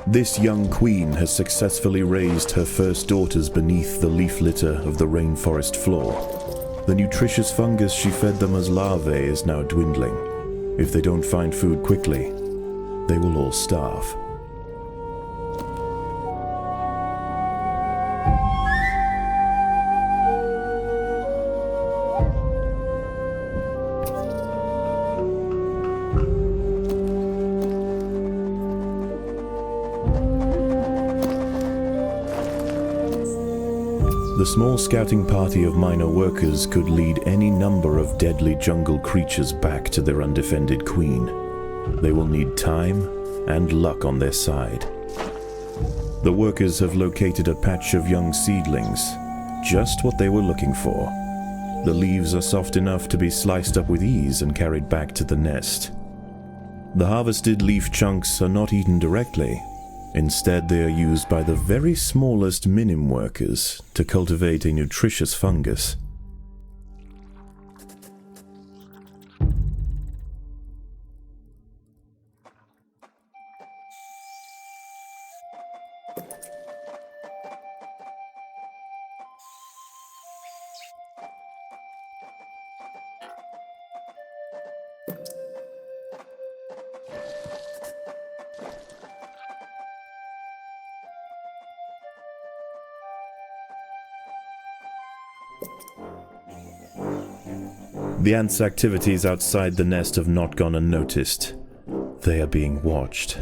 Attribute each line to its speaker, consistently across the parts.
Speaker 1: This young queen has successfully raised her first daughters beneath the leaf litter of the rainforest floor. The nutritious fungus she fed them as larvae is now dwindling. If they don't find food quickly, they will all starve. The small scouting party of minor workers could lead any number of deadly jungle creatures back to their undefended queen. They will need time and luck on their side. The workers have located a patch of young seedlings, just what they were looking for. The leaves are soft enough to be sliced up with ease and carried back to the nest. The harvested leaf chunks are not eaten directly. Instead, they are used by the very smallest Minim workers to cultivate a nutritious fungus. The ants' activities outside the nest have not gone unnoticed. They are being watched.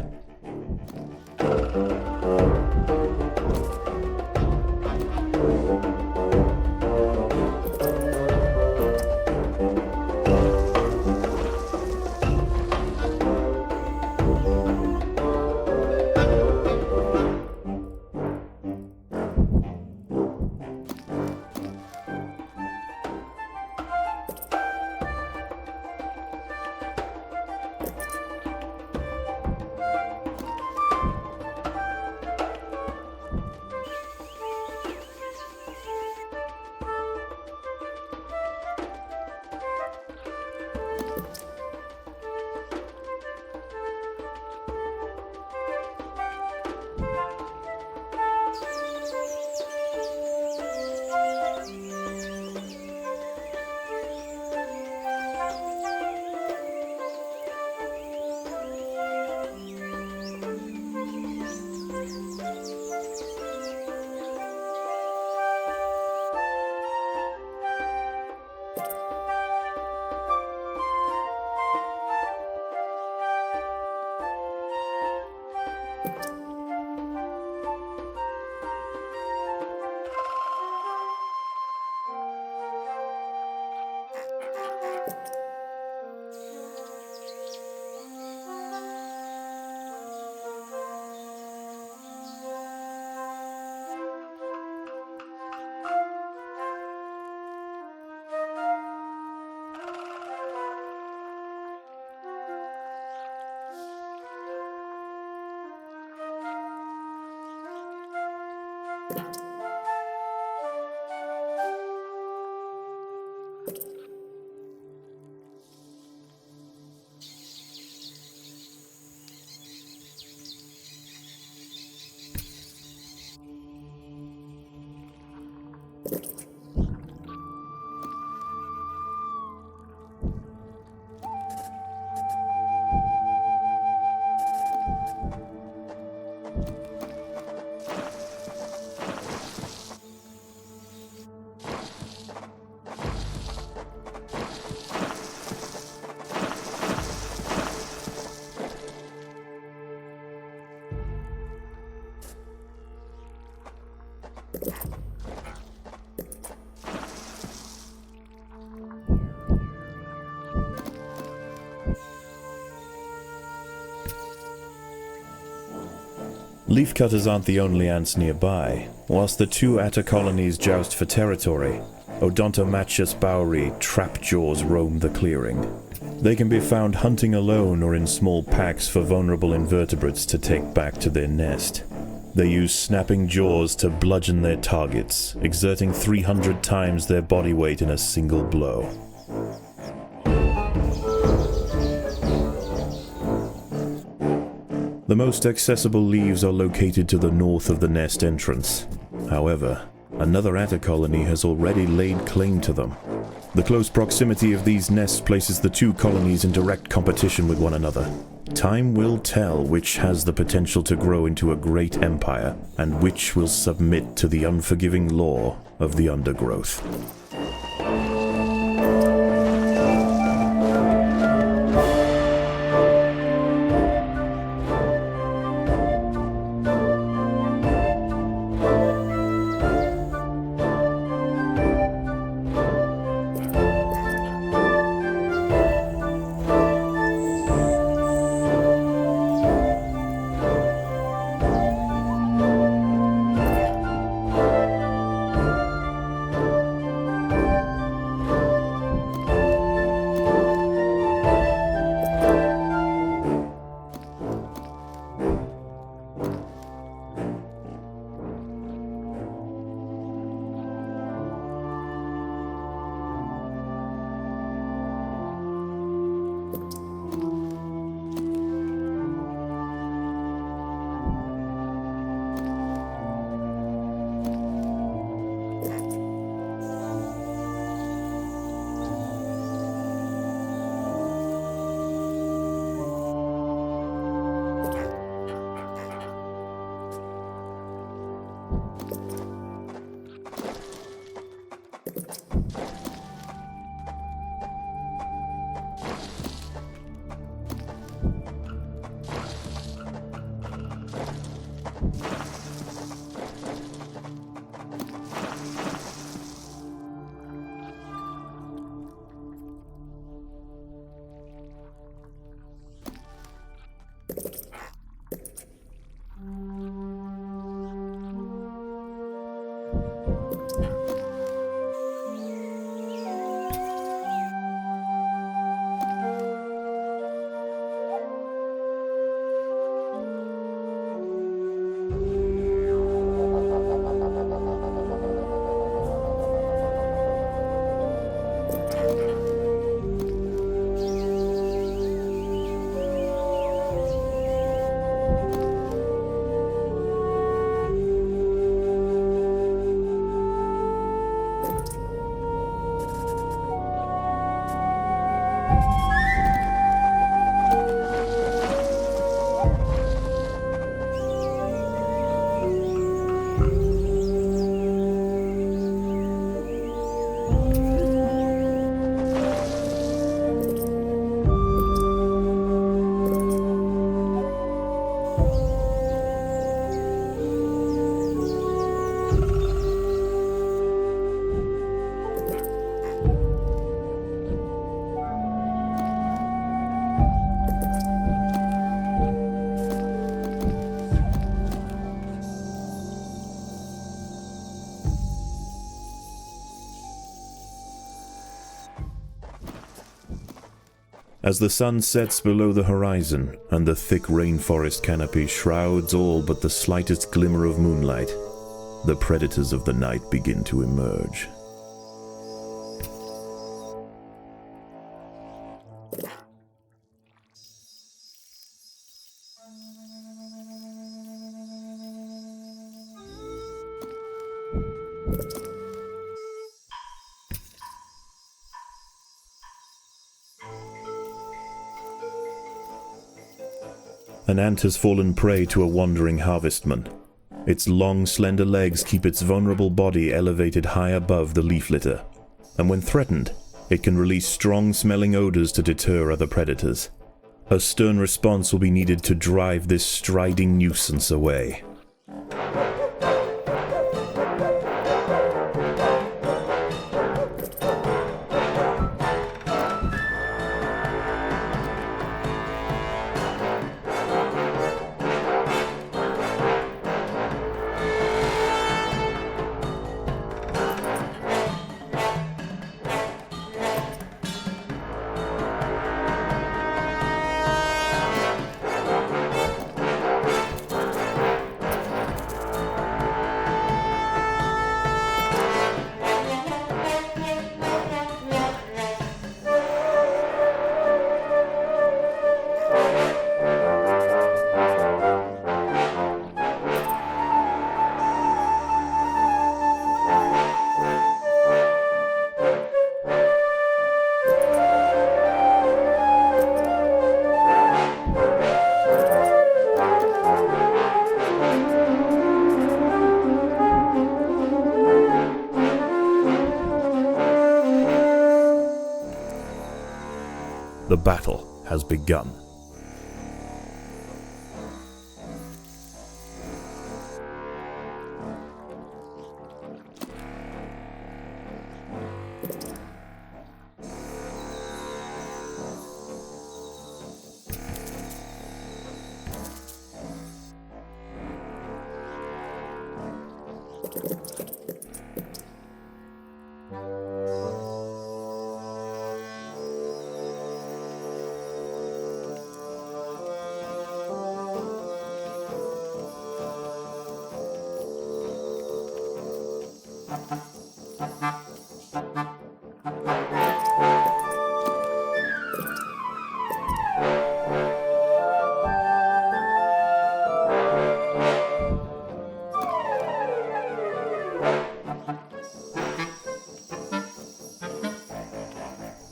Speaker 1: Leafcutters aren't the only ants nearby. Whilst the two atta colonies joust for territory, Odontomachus bowery trapjaws roam the clearing. They can be found hunting alone or in small packs for vulnerable invertebrates to take back to their nest. They use snapping jaws to bludgeon their targets, exerting 300 times their body weight in a single blow. The most accessible leaves are located to the north of the nest entrance. However, another atta colony has already laid claim to them. The close proximity of these nests places the two colonies in direct competition with one another. Time will tell which has the potential to grow into a great empire, and which will submit to the unforgiving law of the Undergrowth. As the sun sets below the horizon, and the thick rainforest canopy shrouds all but the slightest glimmer of moonlight, the predators of the night begin to emerge. An ant has fallen prey to a wandering harvestman. Its long, slender legs keep its vulnerable body elevated high above the leaf litter, and when threatened, it can release strong-smelling odors to deter other predators. A stern response will be needed to drive this striding nuisance away. The battle has begun.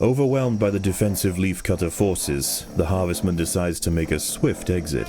Speaker 1: Overwhelmed by the defensive leafcutter forces, the harvestman decides to make a swift exit.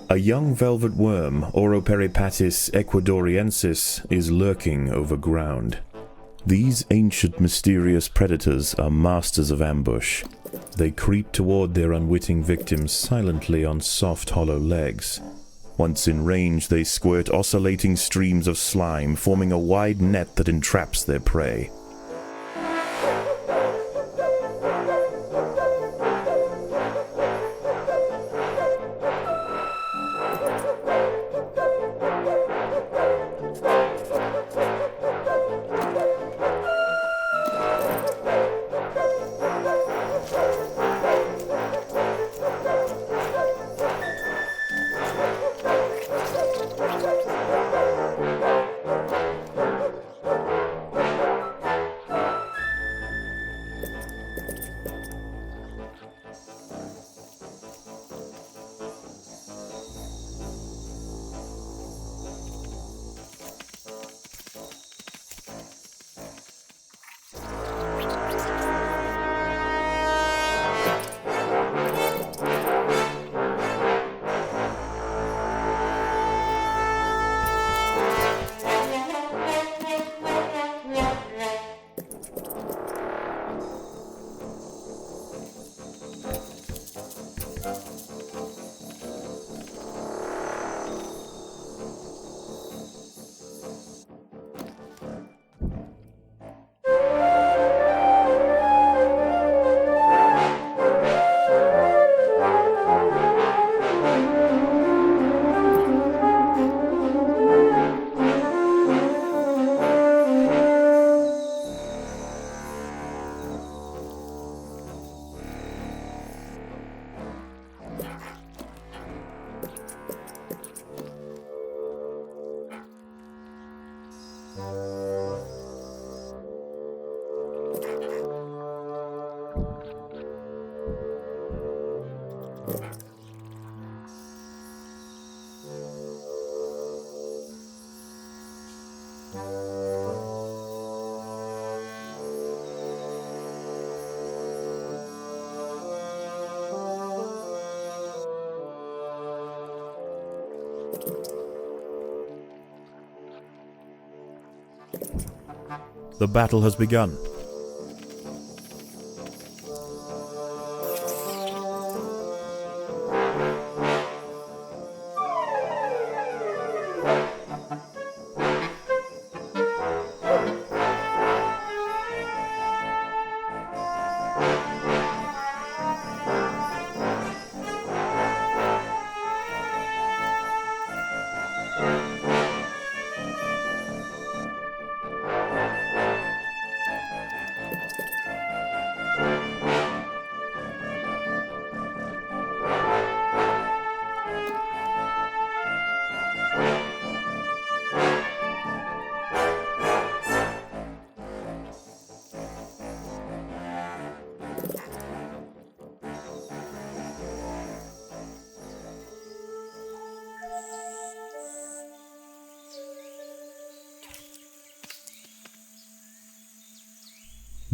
Speaker 1: A young velvet worm, Oroperipatis ecuadoriensis, is lurking overground. These ancient mysterious predators are masters of ambush. They creep toward their unwitting victims silently on soft, hollow legs. Once in range, they squirt oscillating streams of slime, forming a wide net that entraps their prey. The battle has begun.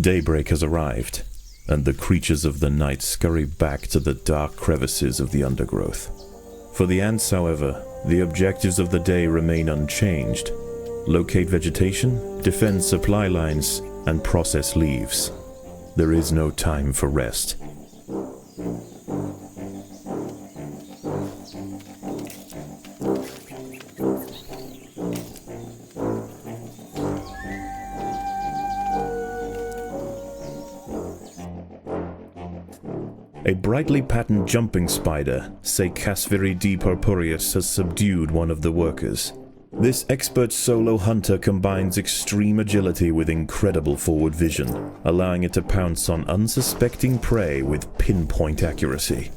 Speaker 1: Daybreak has arrived, and the creatures of the night scurry back to the dark crevices of the undergrowth. For the ants, however, the objectives of the day remain unchanged. Locate vegetation, defend supply lines, and process leaves. There is no time for rest. A brightly patterned jumping spider, Secasviridae purpureus, has subdued one of the workers. This expert solo hunter combines extreme agility with incredible forward vision, allowing it to pounce on unsuspecting prey with pinpoint accuracy.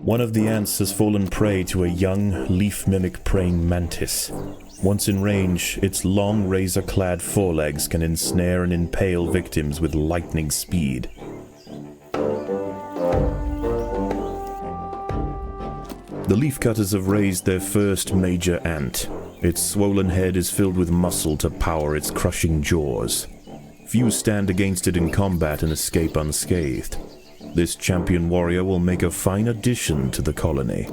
Speaker 1: One of the ants has fallen prey to a young, leaf-mimic praying mantis. Once in range, its long, razor-clad forelegs can ensnare and impale victims with lightning speed. The leafcutters have raised their first major ant. Its swollen head is filled with muscle to power its crushing jaws. Few stand against it in combat and escape unscathed. This champion warrior will make a fine addition to the colony.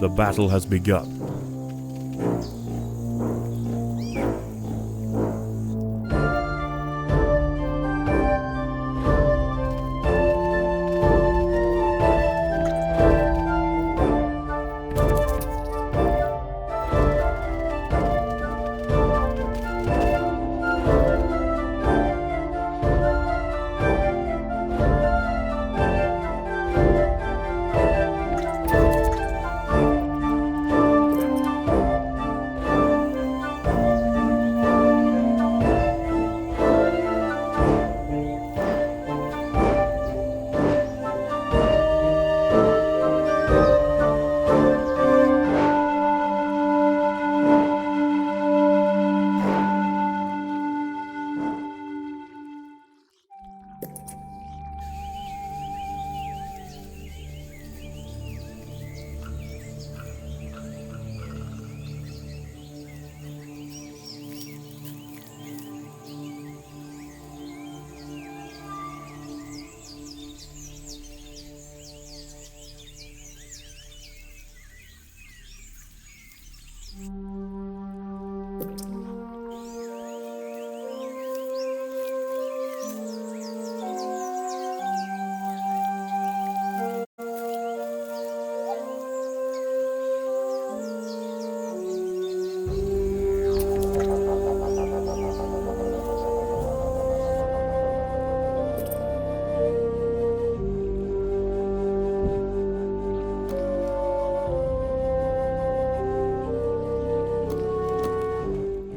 Speaker 1: The battle has begun.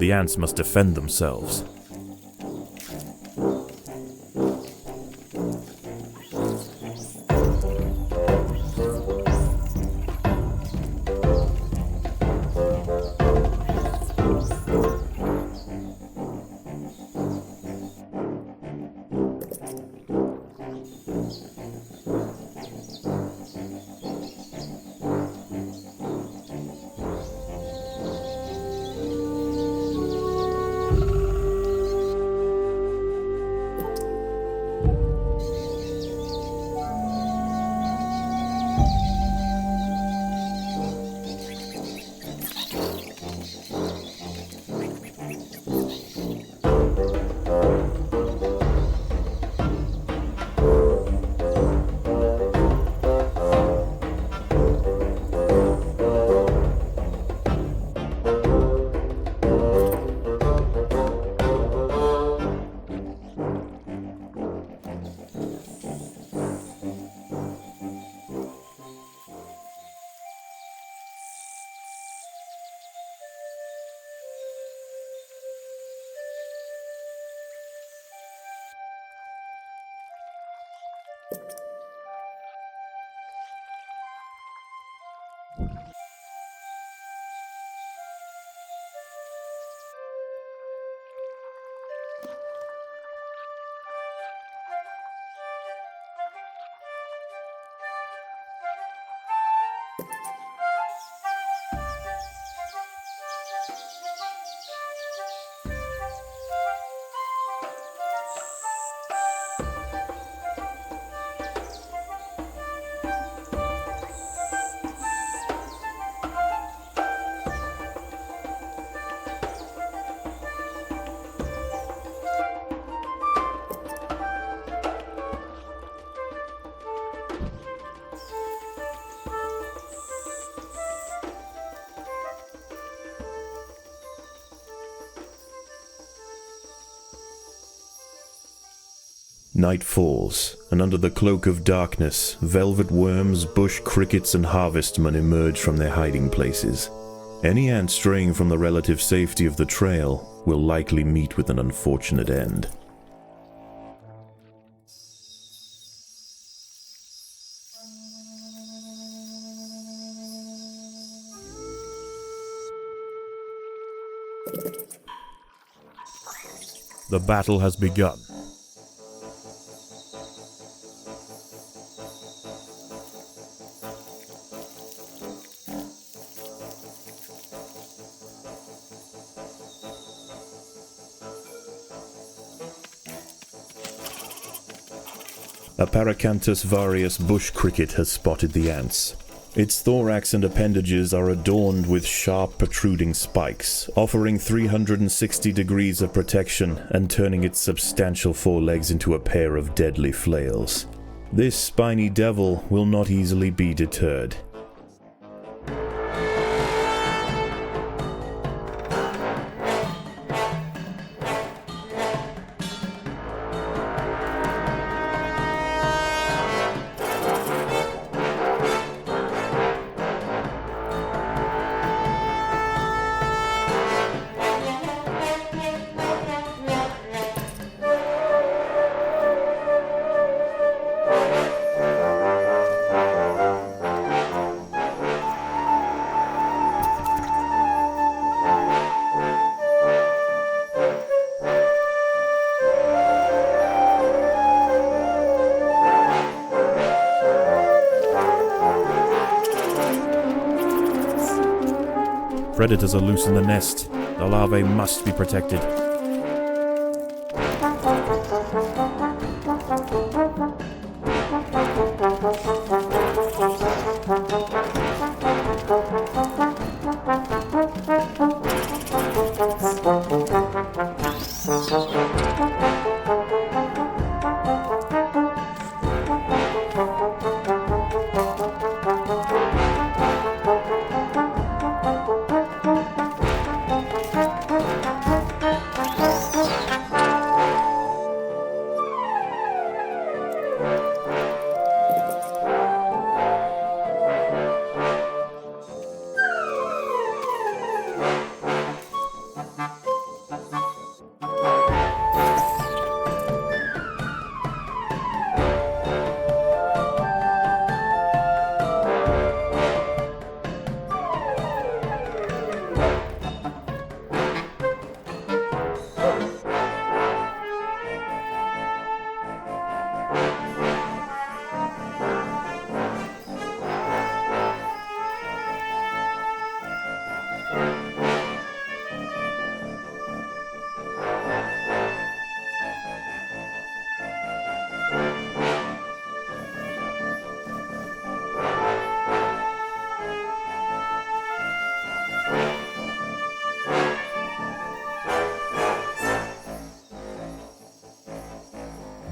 Speaker 1: The ants must defend themselves. Night falls, and under the cloak of darkness, velvet worms, bush crickets, and harvestmen emerge from their hiding places. Any ant straying from the relative safety of the trail will likely meet with an unfortunate end. The battle has begun. A Paracanthus varius bush cricket has spotted the ants. Its thorax and appendages are adorned with sharp protruding spikes, offering 360 degrees of protection and turning its substantial forelegs into a pair of deadly flails. This spiny devil will not easily be deterred. Predators are loose in the nest. The larvae must be protected.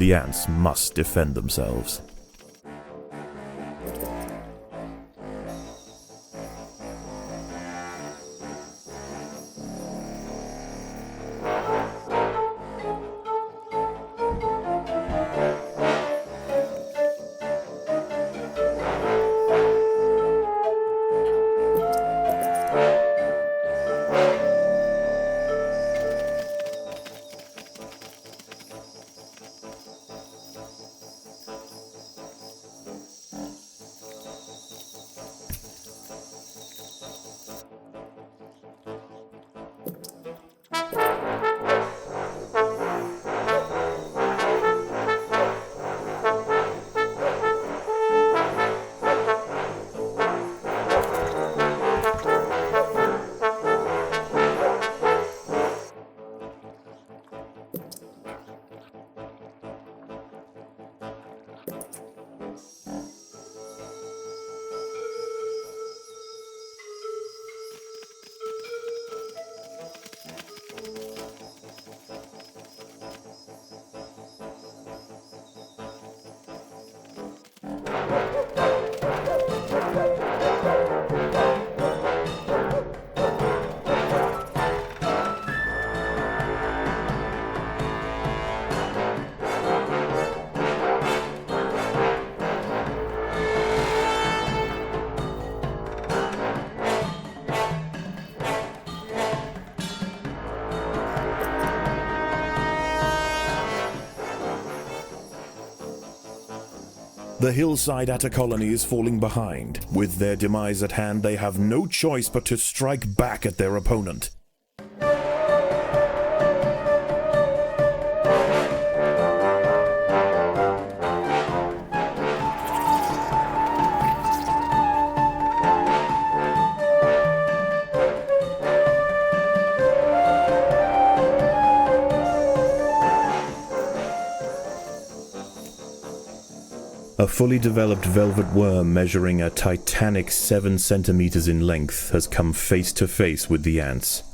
Speaker 1: The ants must defend themselves. The hillside atta colony is falling behind. With their demise at hand, they have no choice but to strike back at their opponent. A fully developed velvet worm measuring a titanic 7 centimeters in length has come face to face with the ants.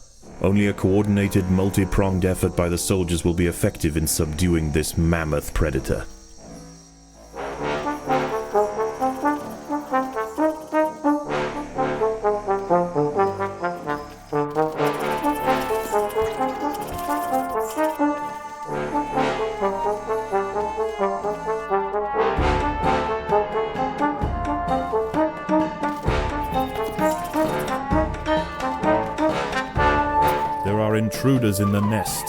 Speaker 1: Only a coordinated, multi-pronged effort by the soldiers will be effective in subduing this mammoth predator. There are intruders in the nest.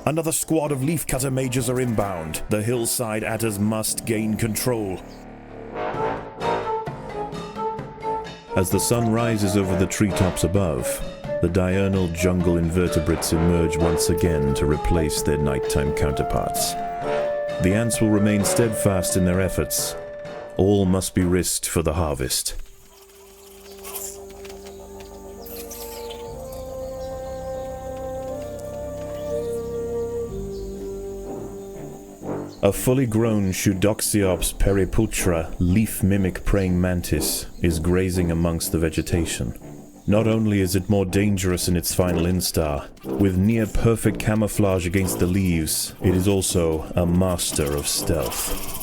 Speaker 1: Another squad of leafcutter mages are inbound. The hillside atters must gain control. As the sun rises over the treetops above, the diurnal jungle invertebrates emerge once again to replace their nighttime counterparts. The ants will remain steadfast in their efforts. All must be risked for the harvest. A fully grown Pseudoxiops periputra leaf-mimic praying mantis is grazing amongst the vegetation. Not only is it more dangerous in its final instar, with near-perfect camouflage against the leaves, it is also a master of stealth.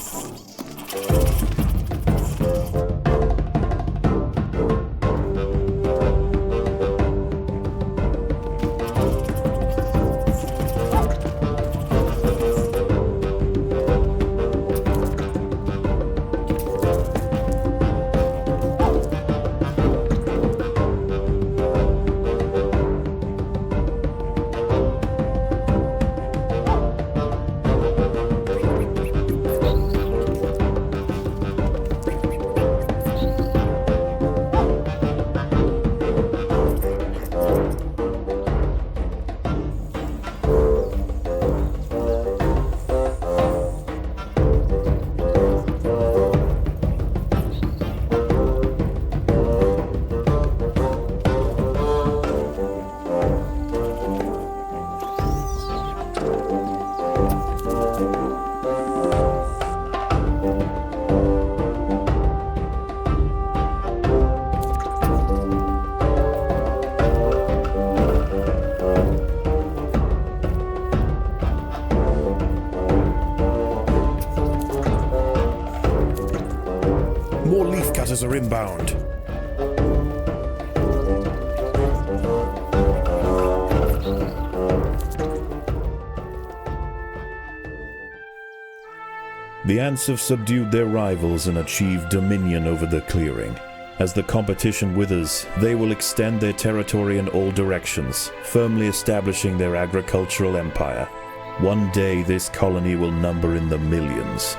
Speaker 1: More leafcutters are inbound. The ants have subdued their rivals and achieved dominion over the clearing. As the competition withers, they will extend their territory in all directions, firmly establishing their agricultural empire. One day this colony will number in the millions.